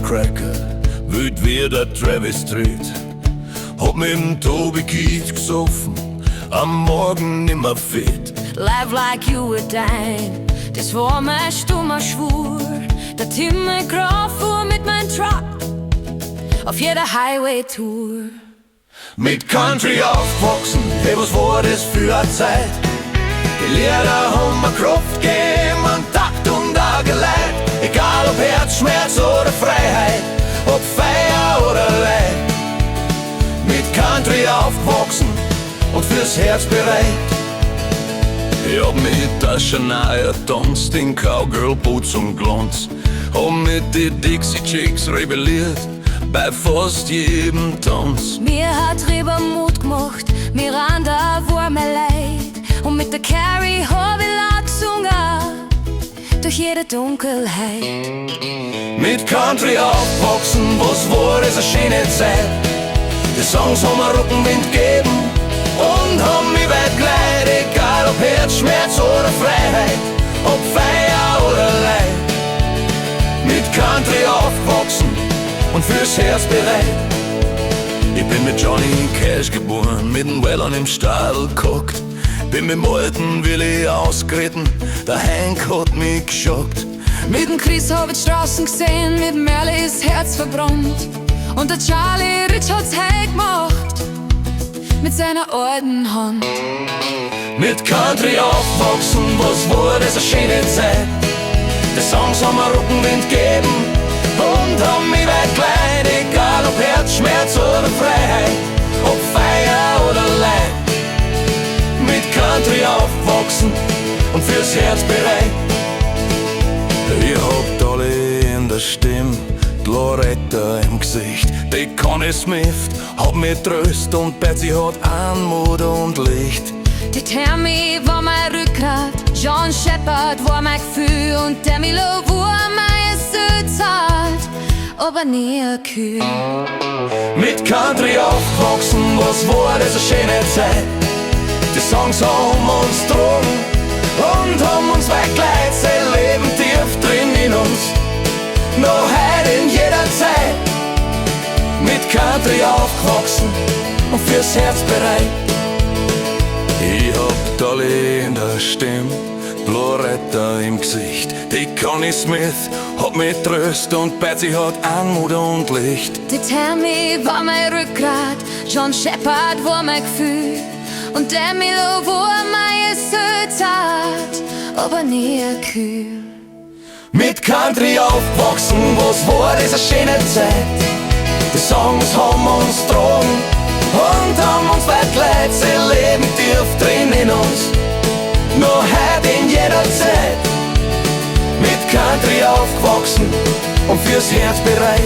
Firecracker, wild wie der Travis Tritt. Hab mit dem Tobi Keith gesoffen, am Morgen nimmer fit. Live like you were dying, das war mein stummer Schwur. Der Himmel grau fuhr mit mein Truck auf jeder Highway-Tour. Mit Country aufgewachsen, hey, was war das für eine Zeit? Die Lieder haben mir Kraft gegeben und Takt und Geleit. Egal ob Herzschmerz oder Freiheit, ob Feier oder Leid. Mit Country aufgewachsen und fürs Herz bereit. Ich hab mit der Shania tanzt, in Cowgirl Boots und Glanz. Hab mit die Dixie Chicks rebelliert, bei fast jedem Tanz. Mir hat Reba Mut gemacht, mir an da war mir leid. Und mit der Carrie hab ich laut gesungen, durch jede Dunkelheit. Mit Country aufgewachsen, was war das eine schöne Zeit. Die Songs haben mir Rückenwind gegeben und haben mich weit geleitet. Egal ob Herzschmerz oder Freiheit, ob Feier oder Leid. Mit Country aufgewachsen und fürs Herz bereit. Ich bin mit Johnny Cash geboren, mit dem Wellern im Stadl gehockt. Bin mit dem alten Willi ausgeritten, der Hank hat mich geschockt. Mit dem Chris hab ich Straßen gesehen, mit dem Merle ist Herz verbrannt. Und der Charlie Rich hat's heil gemacht, mit seiner alten Hand. Mit Country aufgewachsen, was war das eine schöne Zeit. Die Songs haben mir Rückenwind gegeben und haben mich weit geleitet. Egal ob Herzschmerz oder Freiheit, ob Feier oder Leid. Mit Country aufgewachsen und fürs Herz bereit. Ich hab Dolly in der Stimme, die Loretta im Gesicht. Die Connie Smith hat mich tröst und Betsy hat Anmut und Licht. Die Tammy war mein Rückgrat, John Shepard war mein Gefühl und Demi Lowe war meine Südzeit, aber nie ein Kühl. Mit Country aufgewachsen, was war das eine schöne Zeit. Die Songs haben uns getragen und haben uns weggeleitet. Sie leben tief drin in uns, noch heute in jeder Zeit. Mit Country aufgewachsen und fürs Herz bereit. Ich hab Dolly in der Stimme, Loretta im Gesicht. Die Connie Smith hat mich tröst und Betsy hat Anmut und Licht. Die Tammy war mein Rückgrat, John Shepard war mein Gefühl und Demi Lowe war meine Südzeit, aber nie ein Kühl. Mit Country aufgewachsen, was war das eine schöne Zeit. Die Songs haben uns getragen und haben uns weit geleitet. Sie leben tief drin in uns, noch heute in jeder Zeit. Mit Country aufgewachsen und fürs Herz bereit.